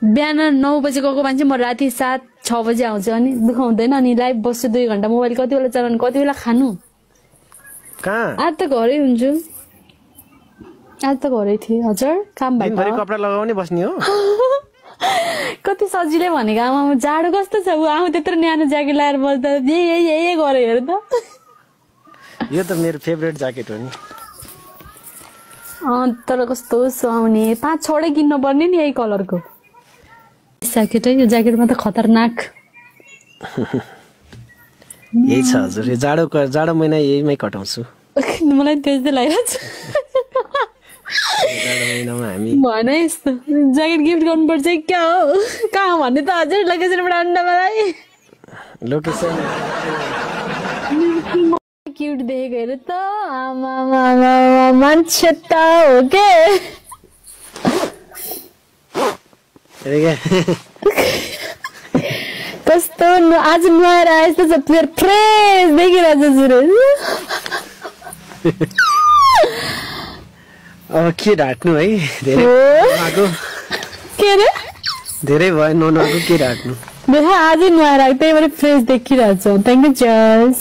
बिहान 9 बजे गएको मान्छे म राति 7-6 बजे आउँछु अनि दुःख हुँदैन अनि लाइभ बस्छु 2 घण्टा मोबाइल कति बेला चलाउनु कति बेला खानु कहाँ आज त घरै हुन्छु आज त घरै थिए हजुर काम भयो दिनभरि कपडा लगाउने बस्ने हो कति सजिलै भनेको आमा जाडो कस्तो छ उ आमा त्यत्रो न्यानो ज्याकेट लगाएर बस्दा यही गरे हेर त यो त मेरो फेभरेट ज्याकेट हो नि तर कस्तो सुहाउने 5-6 वटै किन्न पर्ने नि यही कलरको ज्याकेट है यो ज्याकेटमा त खतरनाक यही छ हजुर यो जाडो महिना यहीमै कटाउँछु मलाई त्यस्तै लागिरहेछ जाडो महिनामा हामी भन यस्तो ज्याकेट गिफ्ट गर्नुपर्छ क्या हो कहाँ भन्ने त हजुर लोकेसन पठाउनु मलाई लोकेसन क्युट देखेको हेर त आमा मान्छे त हो के कस्तो आज नुहाएर आएछ त फ्रेस देखिरहेछ सुरज अब के ढाट्नु है धेरै के रे धेरै भयो नुहाएको के ढाट्नु देखा आजै नुहाएर आएको त्यही भएर फ्रेस देखिरहेछ थ्याङ्क यू जस